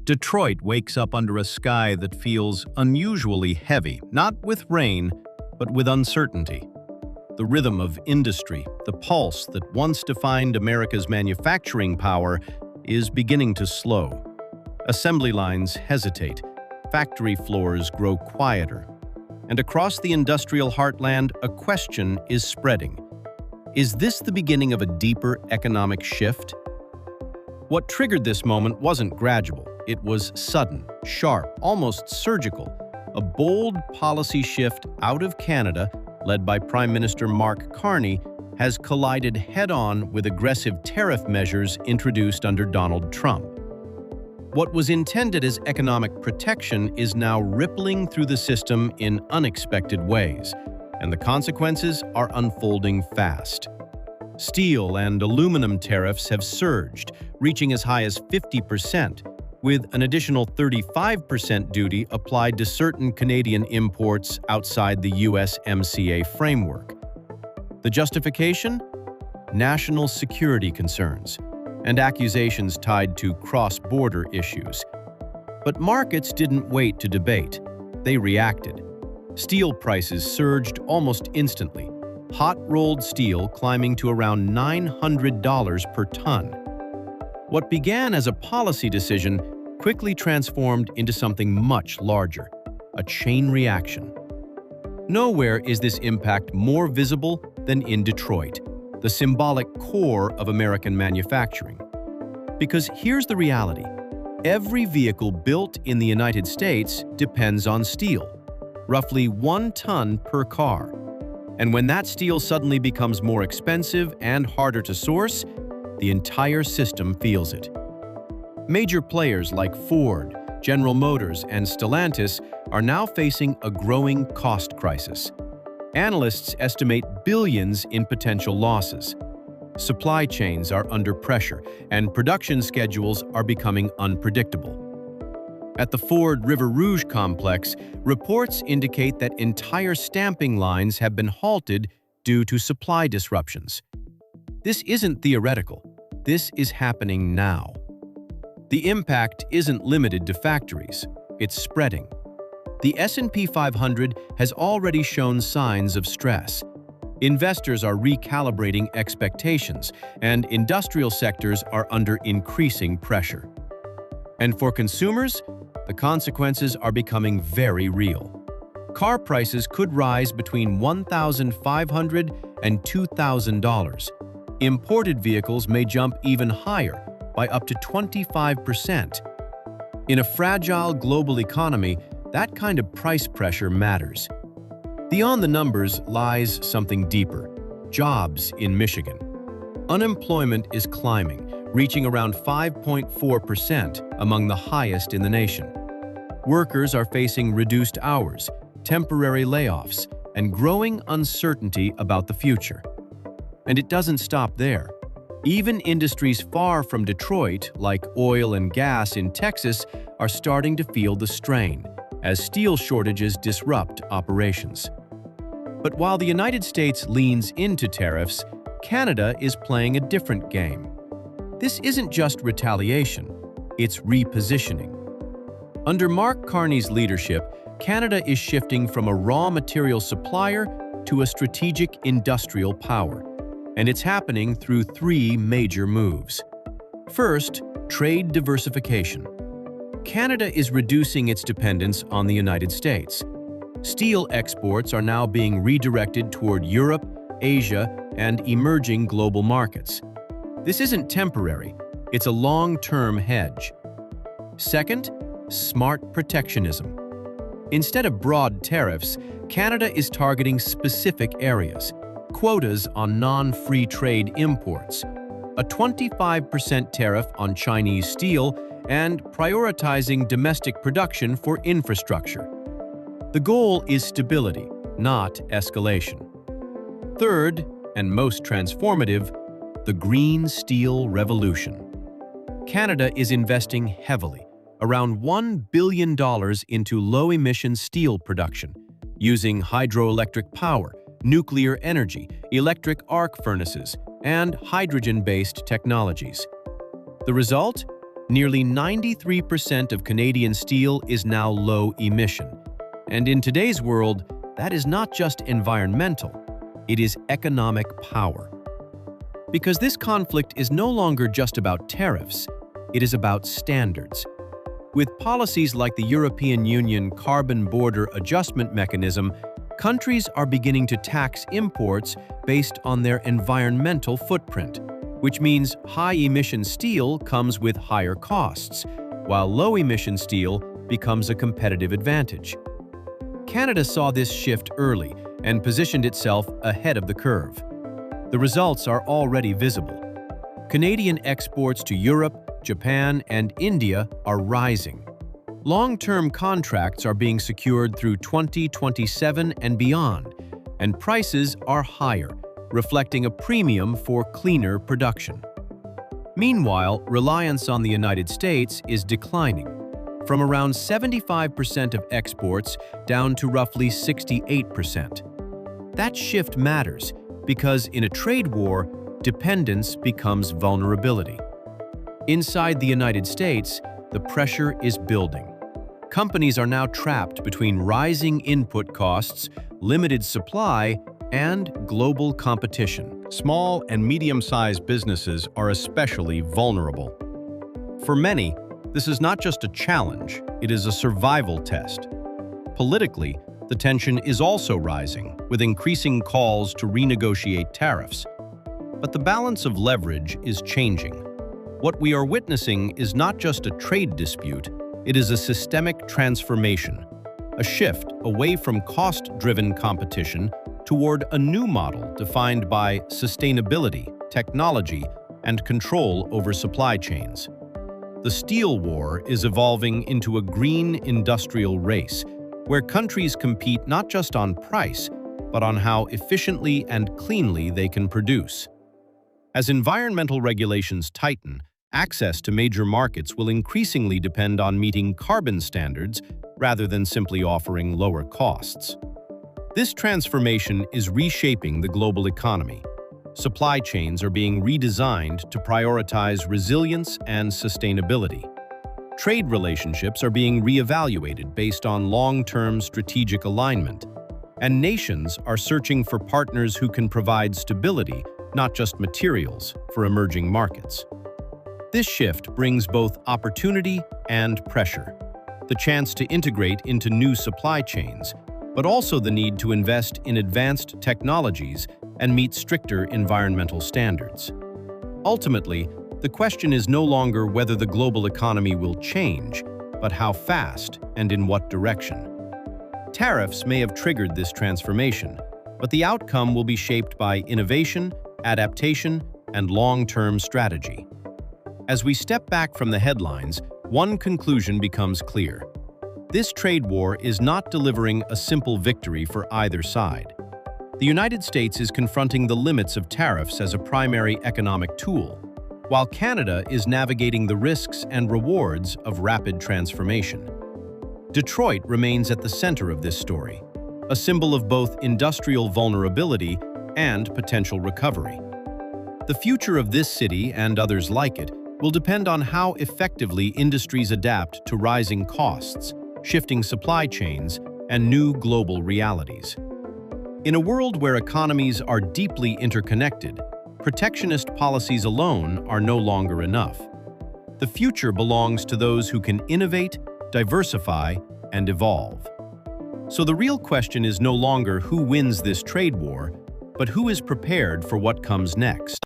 Detroit wakes up under a sky that feels unusually heavy, not with rain, but with uncertainty. The rhythm of industry, the pulse that once defined America's manufacturing power, is beginning to slow. Assembly lines hesitate, factory floors grow quieter, and across the industrial heartland, a question is spreading. Is this the beginning of a deeper economic shift? What triggered this moment wasn't gradual. It was sudden, sharp, almost surgical. A bold policy shift out of Canada, led by Prime Minister Mark Carney, has collided head-on with aggressive tariff measures introduced under Donald Trump. What was intended as economic protection is now rippling through the system in unexpected ways, and the consequences are unfolding fast. Steel and aluminum tariffs have surged, reaching as high as 50%, with an additional 35% duty applied to certain Canadian imports outside the USMCA framework. The justification? National security concerns and accusations tied to cross-border issues. But markets didn't wait to debate. They reacted. Steel prices surged almost instantly, hot-rolled steel climbing to around $900 per ton. What began as a policy decision quickly transformed into something much larger, a chain reaction. Nowhere is this impact more visible than in Detroit, the symbolic core of American manufacturing. Because here's the reality. Every vehicle built in the United States depends on steel, roughly 1 ton per car. And when that steel suddenly becomes more expensive and harder to source, the entire system feels it. Major players like Ford, General Motors, and Stellantis are now facing a growing cost crisis. Analysts estimate billions in potential losses. Supply chains are under pressure, and production schedules are becoming unpredictable. At the Ford River Rouge complex, reports indicate that entire stamping lines have been halted due to supply disruptions. This isn't theoretical. This is happening now. The impact isn't limited to factories. It's spreading. The S&P 500 has already shown signs of stress. Investors are recalibrating expectations, and industrial sectors are under increasing pressure. And for consumers, the consequences are becoming very real. Car prices could rise between $1,500 and $2,000. Imported vehicles may jump even higher, by up to 25%. In a fragile global economy, that kind of price pressure matters. Beyond the numbers lies something deeper: jobs in Michigan. Unemployment is climbing, reaching around 5.4%, among the highest in the nation. Workers are facing reduced hours, temporary layoffs, and growing uncertainty about the future. And it doesn't stop there. Even industries far from Detroit, like oil and gas in Texas, are starting to feel the strain, as steel shortages disrupt operations. But while the United States leans into tariffs, Canada is playing a different game. This isn't just retaliation, it's repositioning. Under Mark Carney's leadership, Canada is shifting from a raw material supplier to a strategic industrial power. And it's happening through 3 major moves. First, trade diversification. Canada is reducing its dependence on the United States. Steel exports are now being redirected toward Europe, Asia, and emerging global markets. This isn't temporary, it's a long-term hedge. Second, smart protectionism. Instead of broad tariffs, Canada is targeting specific areas. Quotas on non-free trade imports, a 25% tariff on Chinese steel, and prioritizing domestic production for infrastructure. The goal is stability, not escalation. Third, and most transformative, the green steel revolution. Canada is investing heavily, around $1 billion into low-emission steel production, using hydroelectric power, nuclear energy, electric arc furnaces, and hydrogen-based technologies. The result? Nearly 93% of Canadian steel is now low emission. And in today's world, that is not just environmental, it is economic power. Because this conflict is no longer just about tariffs, it is about standards. With policies like the European Union Carbon Border Adjustment Mechanism, countries are beginning to tax imports based on their environmental footprint, which means high-emission steel comes with higher costs, while low-emission steel becomes a competitive advantage. Canada saw this shift early and positioned itself ahead of the curve. The results are already visible. Canadian exports to Europe, Japan, and India are rising. Long-term contracts are being secured through 2027 and beyond, and prices are higher, reflecting a premium for cleaner production. Meanwhile, reliance on the United States is declining, from around 75% of exports down to roughly 68%. That shift matters because in a trade war, dependence becomes vulnerability. Inside the United States, the pressure is building. Companies are now trapped between rising input costs, limited supply, and global competition. Small and medium-sized businesses are especially vulnerable. For many, this is not just a challenge, it is a survival test. Politically, the tension is also rising, with increasing calls to renegotiate tariffs. But the balance of leverage is changing. What we are witnessing is not just a trade dispute, it is a systemic transformation, a shift away from cost-driven competition toward a new model defined by sustainability, technology, and control over supply chains. The steel war is evolving into a green industrial race, where countries compete not just on price, but on how efficiently and cleanly they can produce. As environmental regulations tighten, access to major markets will increasingly depend on meeting carbon standards rather than simply offering lower costs. This transformation is reshaping the global economy. Supply chains are being redesigned to prioritize resilience and sustainability. Trade relationships are being reevaluated based on long-term strategic alignment, and nations are searching for partners who can provide stability, not just materials, for emerging markets. This shift brings both opportunity and pressure, the chance to integrate into new supply chains, but also the need to invest in advanced technologies and meet stricter environmental standards. Ultimately, the question is no longer whether the global economy will change, but how fast and in what direction. Tariffs may have triggered this transformation, but the outcome will be shaped by innovation, adaptation, and long-term strategy. As we step back from the headlines, one conclusion becomes clear. This trade war is not delivering a simple victory for either side. The United States is confronting the limits of tariffs as a primary economic tool, while Canada is navigating the risks and rewards of rapid transformation. Detroit remains at the center of this story, a symbol of both industrial vulnerability and potential recovery. The future of this city and others like it will depend on how effectively industries adapt to rising costs, shifting supply chains, and new global realities. In a world where economies are deeply interconnected, protectionist policies alone are no longer enough. The future belongs to those who can innovate, diversify, and evolve. So the real question is no longer who wins this trade war, but who is prepared for what comes next.